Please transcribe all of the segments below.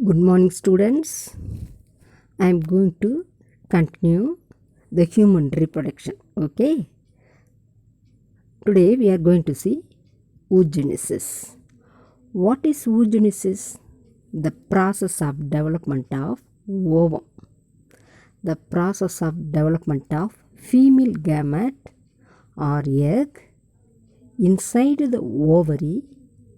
Good morning, students. I am going to continue the human reproduction. Okay. Today we are going to see oogenesis. What is oogenesis? The process of development of ovum. The process of development of female gamete or egg inside the ovary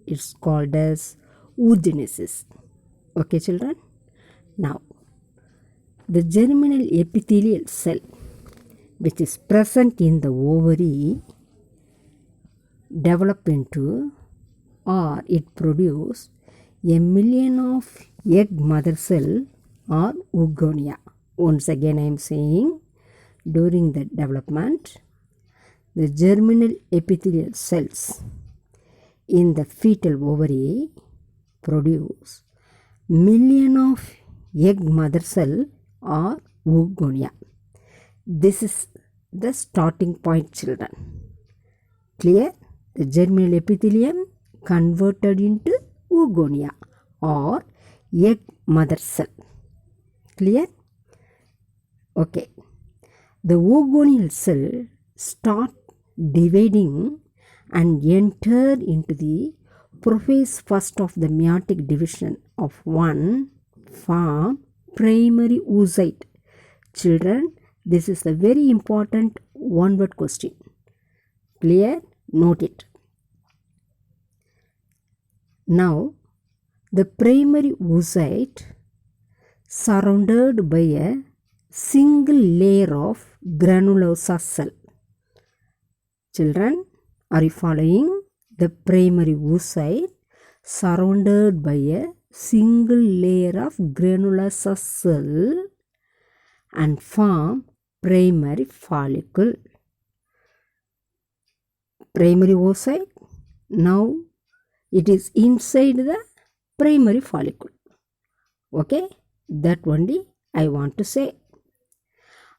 is called as oogenesis. Okay, children? Now, the germinal epithelial cell which is present in the ovary develop into or it produce a million of egg mother cell or oogonia. Once again I am saying, during the development, the germinal epithelial cells in the fetal ovary produce million of egg mother cell or oogonia. This is the starting point, children. Clear? The germinal epithelium converted into oogonia or egg mother cell. Clear? Okay. The oogonial cell start dividing and enter into the prophase first of the meiotic division of one form primary oocyte. Children, this is a very important one-word question. Clear? Note it. Now, the primary oocyte surrounded by a single layer of granulosa cell. Children, are you following? The primary oocyte surrounded by a single layer of granulosa cell and form primary follicle. Primary oocyte, now it is inside the primary follicle. Okay, that only I want to say.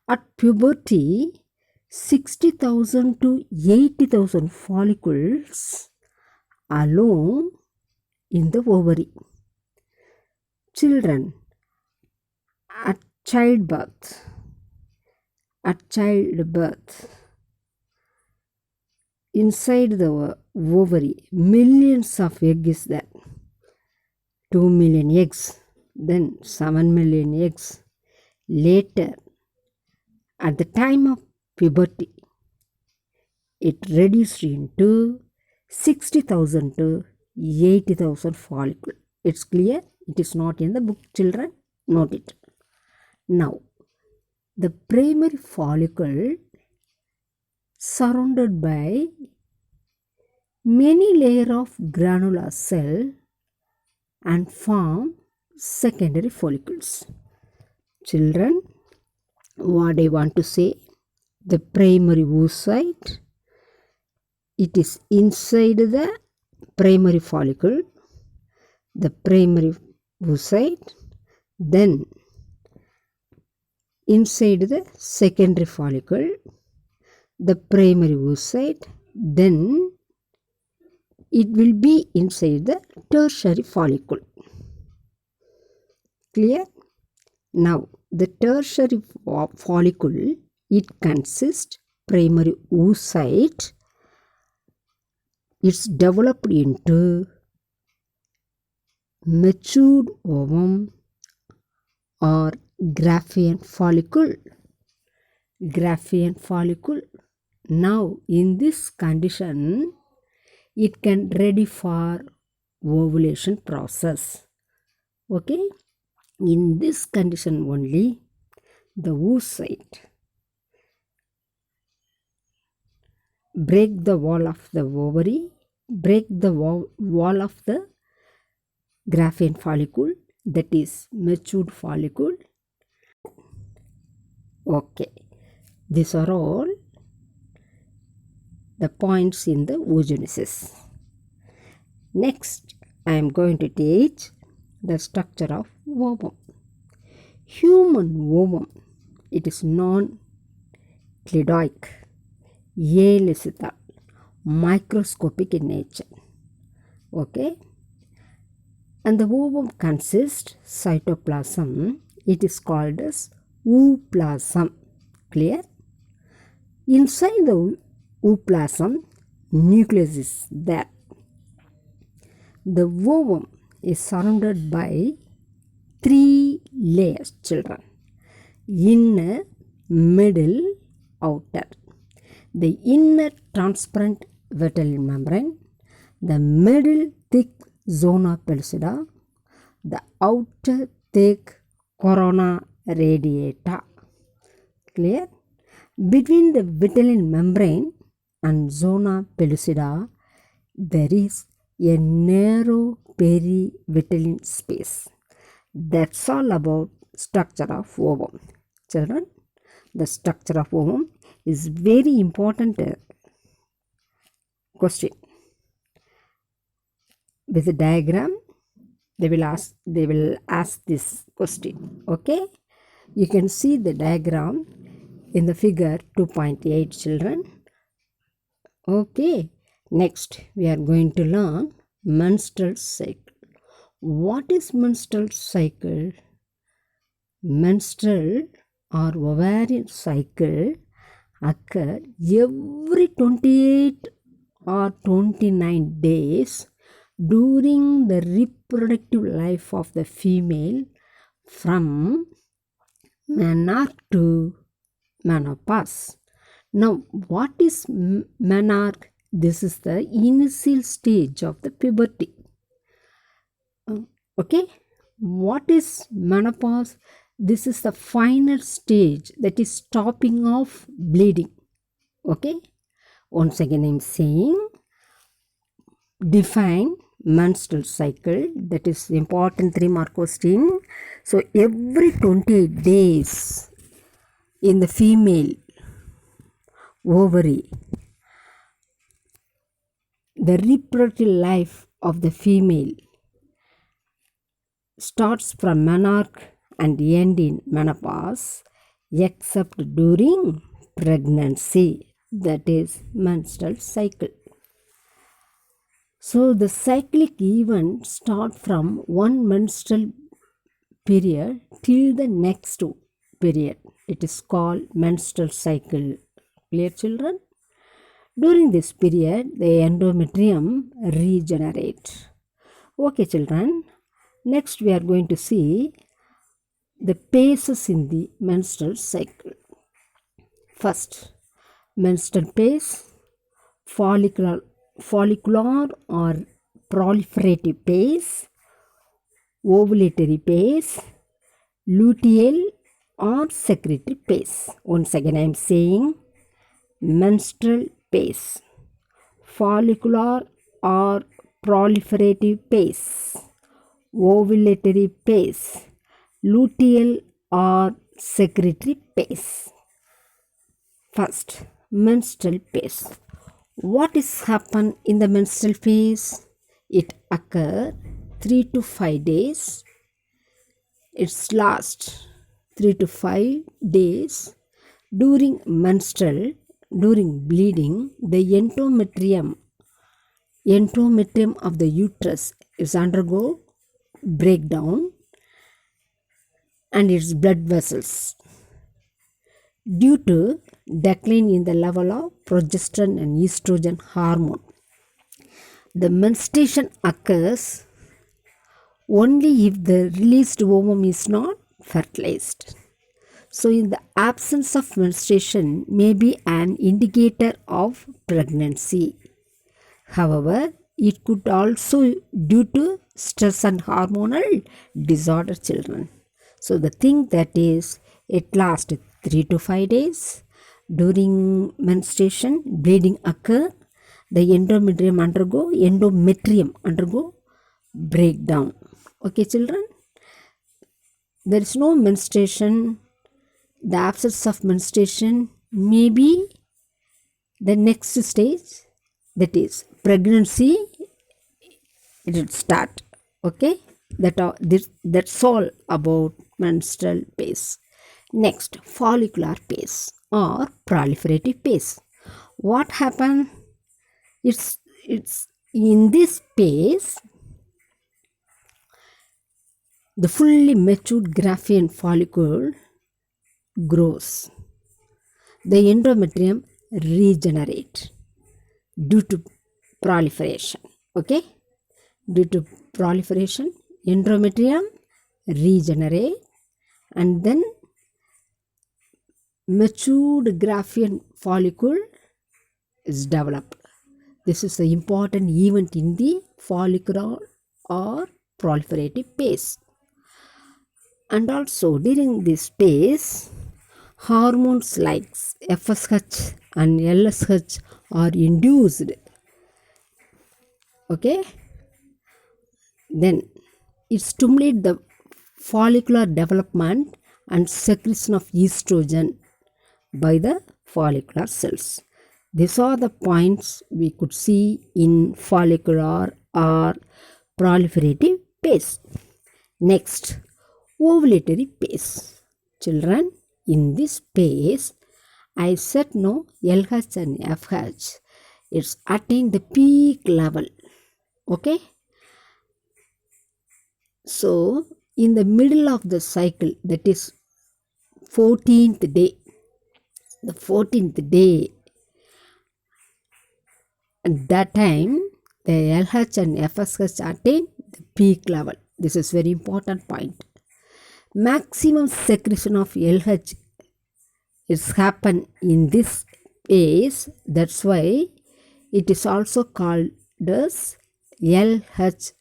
At puberty, 60,000 to 80,000 follicles alone in the ovary. Children, at childbirth, inside the ovary, millions of eggs is there. 2 million eggs, then 7 million eggs. Later, at the time of puberty, it reduced into 60,000 to 80,000 follicles. It's clear? It is not in the book, children. Note it. Now, the primary follicle surrounded by many layers of granular cell and form secondary follicles. Children, what I want to say, the primary oocyte, it is inside the primary follicle, the primary oocyte, then inside the secondary follicle, the primary oocyte, then it will be inside the tertiary follicle. Clear? Now, the tertiary follicle, it consists primary oocyte. It's developed into matured ovum or Graafian follicle. Graafian follicle. Now, in this condition, it can ready for ovulation process. Okay? In this condition only, the oocyte break the wall of the ovary, break the wall of the Graafian follicle, that is matured follicle. Okay, these are all the points in the oogenesis. Next, I am going to teach the structure of ovum. Human ovum, it is non-cladoic, elliptical, microscopic in nature. Okay, And the ovum consists cytoplasm. It is called as ooplasm. Clear? Inside the ooplasm, nucleus is there. The ovum is surrounded by 3 layers, children. Inner, middle, outer. The inner transparent vitelline membrane, the middle thick zona pellucida, the outer thick corona radiata. Clear? Between the vitelline membrane and zona pellucida, there is a narrow perivitelline space. That's all about structure of ovum. Children, the structure of ovum is very important question. With a diagram, they will ask this question. Okay, you can see the diagram in the figure 2.8, children. Okay, next we are going to learn menstrual cycle. What is menstrual cycle? Menstrual or ovarian cycle occur every 28 or 29 days during the reproductive life of the female from menarche to menopause. Now, what is menarche? This is the initial stage of the puberty. Okay, what is menopause? This is the final stage, that is stopping of bleeding. Okay, once again I am saying, define menstrual cycle. That is important 3-mark question. So every 28 days in the female ovary, the reproductive life of the female starts from menarche and end in menopause, except during pregnancy. That is menstrual cycle. So the cyclic events start from one menstrual period till the next period. It is called menstrual cycle. Clear, children? During this period, the endometrium regenerates. Okay, children. Next, we are going to see the phases in the menstrual cycle. First, menstrual phase, follicular or proliferative phase, ovulatory phase, luteal or secretory phase. Once again I am saying, menstrual phase, follicular or proliferative phase, ovulatory phase, luteal or secretory phase. First, menstrual phase. What is happen in the menstrual phase? It occur 3 to 5 days. It's last 3 to 5 days. During bleeding, the endometrium of the uterus is undergo breakdown and its blood vessels due to decline in the level of progesterone and estrogen hormone. The menstruation occurs only if the released ovum is not fertilized. So in the absence of menstruation may be an indicator of pregnancy. However, it could also due to stress and hormonal disorder, children. So the thing that is, it lasts 3 to 5 days. During menstruation, bleeding occur. The endometrium undergo breakdown. Okay, children? There is no menstruation. The absence of menstruation may be the next stage, that is pregnancy. It will start. Okay, that's all about menstrual phase. Next, follicular phase or proliferative phase. What happens? It's in this phase, the fully matured Graafian follicle grows. The endometrium regenerates due to proliferation. Okay? Due to proliferation, endometrium regenerate and then matured Graafian follicle is developed. This is the important event in the follicular or proliferative phase. And also during this phase, hormones like FSH and LSH are induced. Okay? Then it stimulates the follicular development and secretion of estrogen by the follicular cells. These are the points we could see in follicular or proliferative phase. Next, ovulatory phase. Children, in this phase, I said no, LH and FH, it's attain the peak level. Okay? So, in the middle of the cycle, that is 14th day, the 14th day, at that time, the LH and FSH attain the peak level. This is very important point. Maximum secretion of LH is happen in this phase. That's why it is also called as LH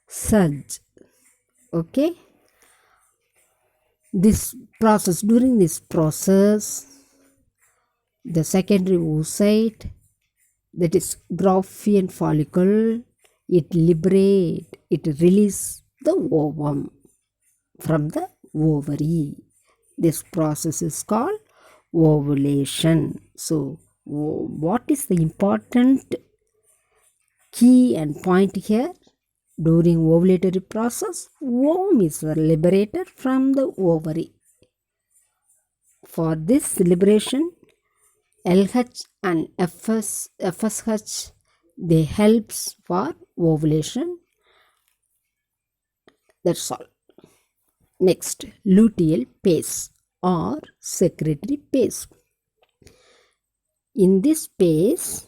surge. Okay? During this process, the secondary oocyte, that is Graafian follicle, it release the ovum from the ovary. This process is called ovulation. So, what is the important key and point here? During ovulatory process, ovum is liberated from the ovary. For this liberation, LH and FSH, they helps for ovulation. That's all. Next, luteal phase or secretory phase. In this phase,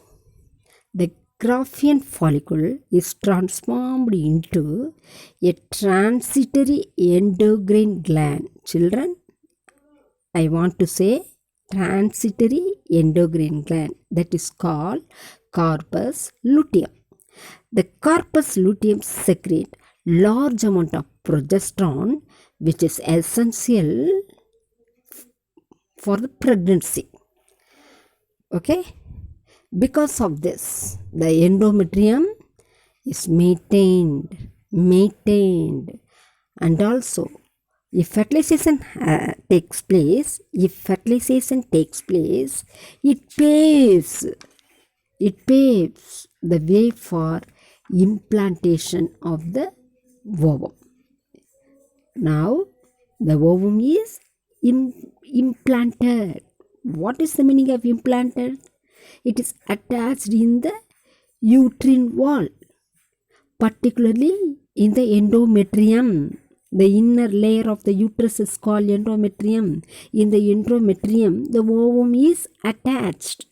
the Graafian follicle is transformed into a transitory endocrine gland. Children, I want to say transitory endocrine gland, that is called corpus luteum. The corpus luteum secrete large amount of progesterone, which is essential for the pregnancy. Okay? Because of this, the endometrium is maintained, and also if fertilization takes place, it paves the way for implantation of the ovum. Now, the ovum is implanted. What is the meaning of implanted? It is attached in the uterine wall, particularly in the endometrium. The inner layer of the uterus is called endometrium. In the endometrium, the ovum is attached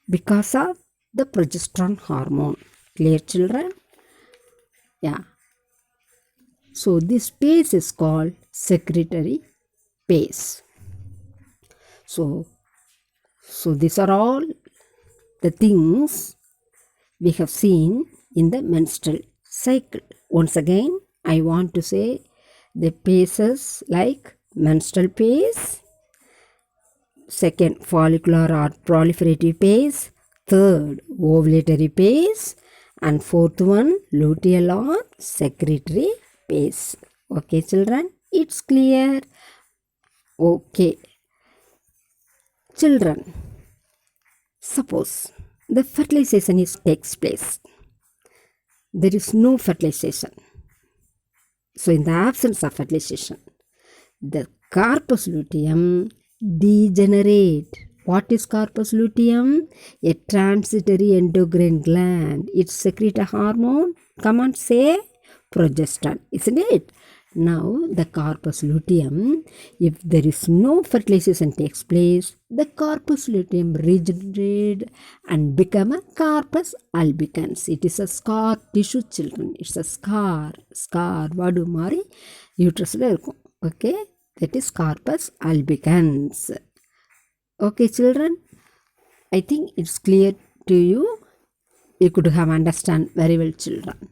because of the progesterone hormone. Clear, children? Yeah. So this phase is called secretory phase. So these are all the things we have seen in the menstrual cycle. Once again, I want to say the phases like menstrual phase, second follicular or proliferative phase, third ovulatory phase, and fourth one luteal or secretory phase. Okay, children, it's clear? Okay. Children, suppose the fertilization takes place. There is no fertilization. So in the absence of fertilization, the corpus luteum degenerate. What is corpus luteum? A transitory endocrine gland. It secretes a hormone Come on, say progestin, isn't it? Now, the corpus luteum, if there is no fertilization takes place, the corpus luteum regenerates and become a corpus albicans. It is a scar tissue, children. It's a scar. Vadu mari uterus la irukum. Okay, that is corpus albicans. Okay, children, I think it's clear to you. You could have understand very well, children.